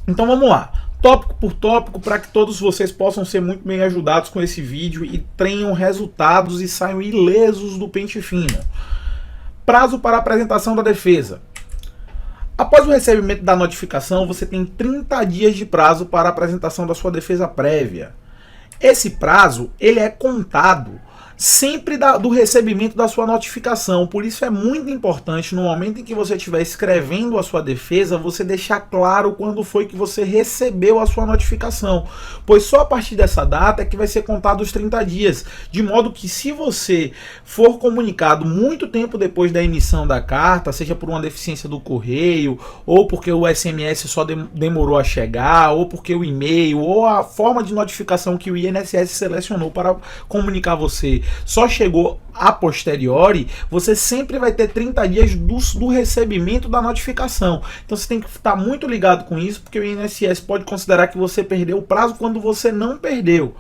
Então vamos lá, tópico por tópico, para que todos vocês possam ser muito bem ajudados com esse vídeo e tenham resultados e saiam ilesos do pente fino. Prazo para apresentação da defesa. Após o recebimento da notificação, você tem 30 dias de prazo para a apresentação da sua defesa prévia. Esse prazo ele é contado sempre do recebimento da sua notificação. Por isso é muito importante, no momento em que você estiver escrevendo a sua defesa, você deixar claro quando foi que você recebeu a sua notificação, pois só a partir dessa data é que vai ser contado os 30 dias, de modo que se você for comunicado muito tempo depois da emissão da carta, seja por uma deficiência do correio, ou porque o SMS só demorou a chegar, ou porque o e-mail, ou a forma de notificação que o INSS selecionou para comunicar você só chegou a posteriori, você sempre vai ter 30 dias do recebimento da notificação. Então você tem que estar muito ligado com isso, porque o INSS pode considerar que você perdeu o prazo quando você não perdeu.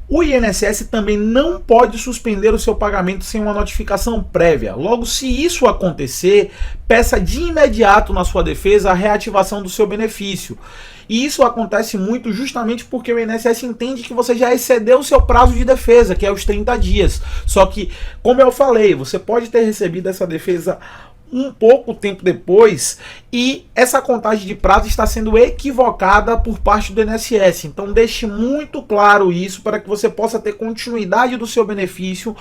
O INSS também não pode suspender o seu pagamento sem uma notificação prévia. Logo, se isso acontecer, peça de imediato na sua defesa a reativação do seu benefício. E isso acontece muito justamente porque o INSS entende que você já excedeu o seu prazo de defesa, que é os 30 dias. Só que, como eu falei, você pode ter recebido essa defesa um pouco tempo depois e essa contagem de prazo está sendo equivocada por parte do INSS. Então deixe muito claro isso para que você possa ter continuidade do seu benefício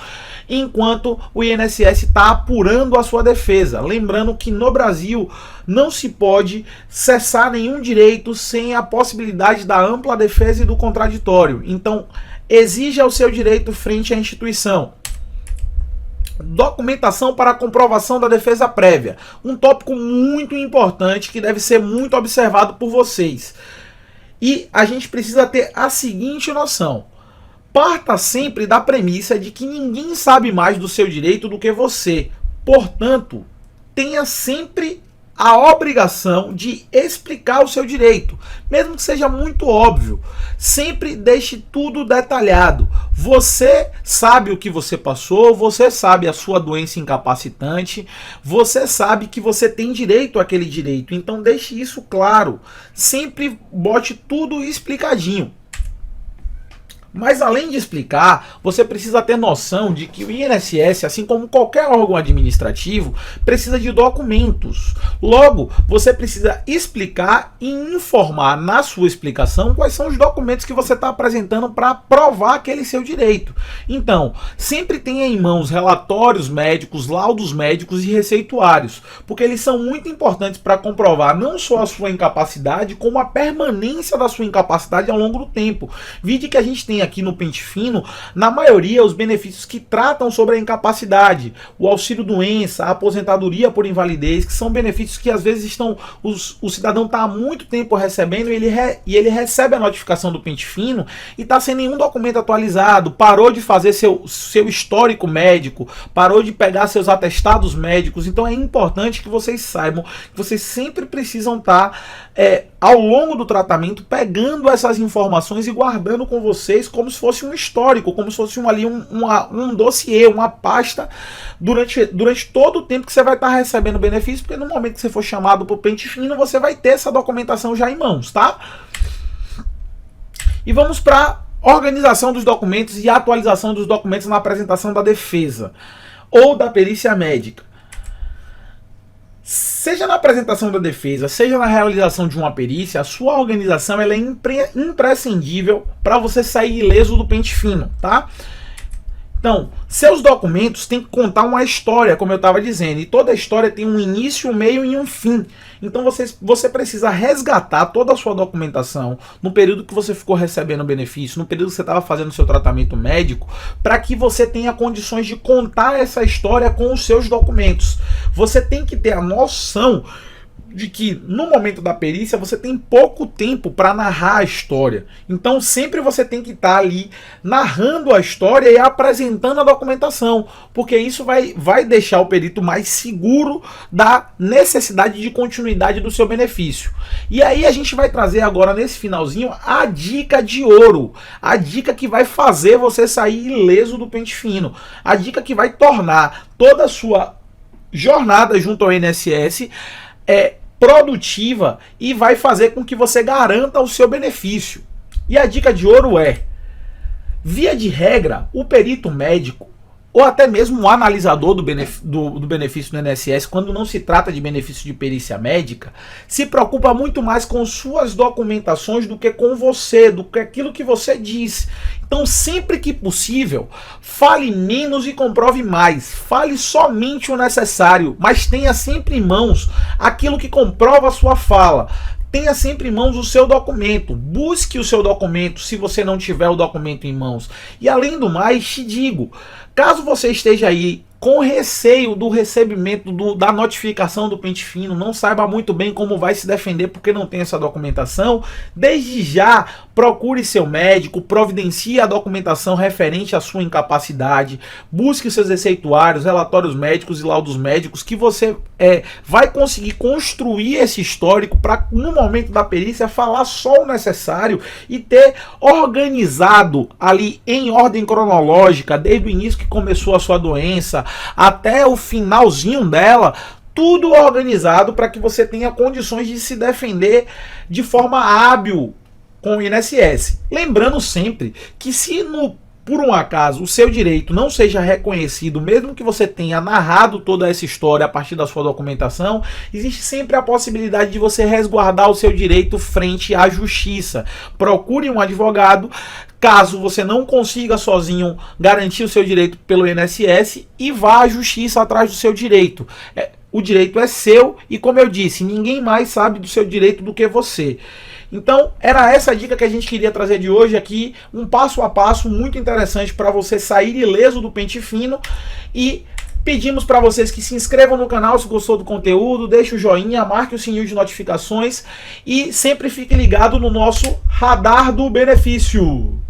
enquanto o INSS está apurando a sua defesa. Lembrando que no Brasil não se pode cessar nenhum direito sem a possibilidade da ampla defesa e do contraditório. Então exija o seu direito frente à instituição. Documentação para a comprovação da defesa prévia. Um tópico muito importante que deve ser muito observado por vocês. E a gente precisa ter a seguinte noção. Parta sempre da premissa de que ninguém sabe mais do seu direito do que você. Portanto, tenha sempre a obrigação de explicar o seu direito, mesmo que seja muito óbvio. Sempre deixe tudo detalhado. Você sabe o que você passou, você sabe a sua doença incapacitante, você sabe que você tem direito àquele direito. Então deixe isso claro. Sempre bote tudo explicadinho. Mas além de explicar, você precisa ter noção de que o INSS, assim como qualquer órgão administrativo, precisa de documentos. Logo, você precisa explicar e informar na sua explicação quais são os documentos que você está apresentando para provar aquele seu direito. Então, sempre tenha em mãos relatórios médicos, laudos médicos e receituários, porque eles são muito importantes para comprovar não só a sua incapacidade, como a permanência da sua incapacidade ao longo do tempo. Vide que a gente tem aqui no pente fino, na maioria, os benefícios que tratam sobre a incapacidade, o auxílio doença, a aposentadoria por invalidez, que são benefícios que às vezes o cidadão está há muito tempo recebendo e ele recebe a notificação do pente fino e está sem nenhum documento atualizado, parou de fazer seu histórico médico, parou de pegar seus atestados médicos. Então é importante que vocês saibam que vocês sempre precisam estar ao longo do tratamento pegando essas informações e guardando com vocês como se fosse um histórico, como se fosse um dossiê, uma pasta durante todo o tempo que você vai estar recebendo benefício, porque no momento que você for chamado para o pente fino, você vai ter essa documentação já em mãos, tá? E vamos para organização dos documentos e atualização dos documentos na apresentação da defesa ou da perícia médica. Seja na apresentação da defesa, seja na realização de uma perícia, a sua organização ela é imprescindível para você sair ileso do pente fino, tá? Então, seus documentos têm que contar uma história, como eu estava dizendo, e toda história tem um início, um meio e um fim. Então você precisa resgatar toda a sua documentação no período que você ficou recebendo o benefício, no período que você estava fazendo o seu tratamento médico, para que você tenha condições de contar essa história com os seus documentos. Você tem que ter a noção de que no momento da perícia você tem pouco tempo para narrar a história. Então sempre você tem que estar ali narrando a história e apresentando a documentação, porque isso vai deixar o perito mais seguro da necessidade de continuidade do seu benefício. E aí a gente vai trazer agora nesse finalzinho a dica de ouro, a dica que vai fazer você sair ileso do pente fino, a dica que vai tornar toda a sua jornada junto ao INSS produtiva e vai fazer com que você garanta o seu benefício. E a dica de ouro é: via de regra, o perito médico ou até mesmo o analisador do benefício do INSS, quando não se trata de benefício de perícia médica, se preocupa muito mais com suas documentações do que com você, do que aquilo que você diz. Então, sempre que possível, fale menos e comprove mais. Fale somente o necessário, mas tenha sempre em mãos aquilo que comprova a sua fala. Tenha sempre em mãos o seu documento. Busque o seu documento se você não tiver o documento em mãos. E além do mais, te digo, caso você esteja aí com receio do recebimento da notificação do pente fino, não saiba muito bem como vai se defender porque não tem essa documentação, desde já procure seu médico, providencie a documentação referente à sua incapacidade, busque seus receituários, relatórios médicos e laudos médicos, que você vai conseguir construir esse histórico para, no momento da perícia, falar só o necessário e ter organizado ali em ordem cronológica, desde o início que começou a sua doença até o finalzinho dela, tudo organizado para que você tenha condições de se defender de forma hábil com o INSS. Lembrando sempre que se por um acaso o seu direito não seja reconhecido, mesmo que você tenha narrado toda essa história a partir da sua documentação, existe sempre a possibilidade de você resguardar o seu direito frente à justiça. Procure um advogado caso você não consiga sozinho garantir o seu direito pelo INSS e vá à justiça atrás do seu direito. O direito é seu e, como eu disse, ninguém mais sabe do seu direito do que você. Então, era essa a dica que a gente queria trazer de hoje aqui, um passo a passo muito interessante para você sair ileso do pente fino. E pedimos para vocês que se inscrevam no canal se gostou do conteúdo, deixe o joinha, marque o sininho de notificações e sempre fique ligado no nosso radar do benefício.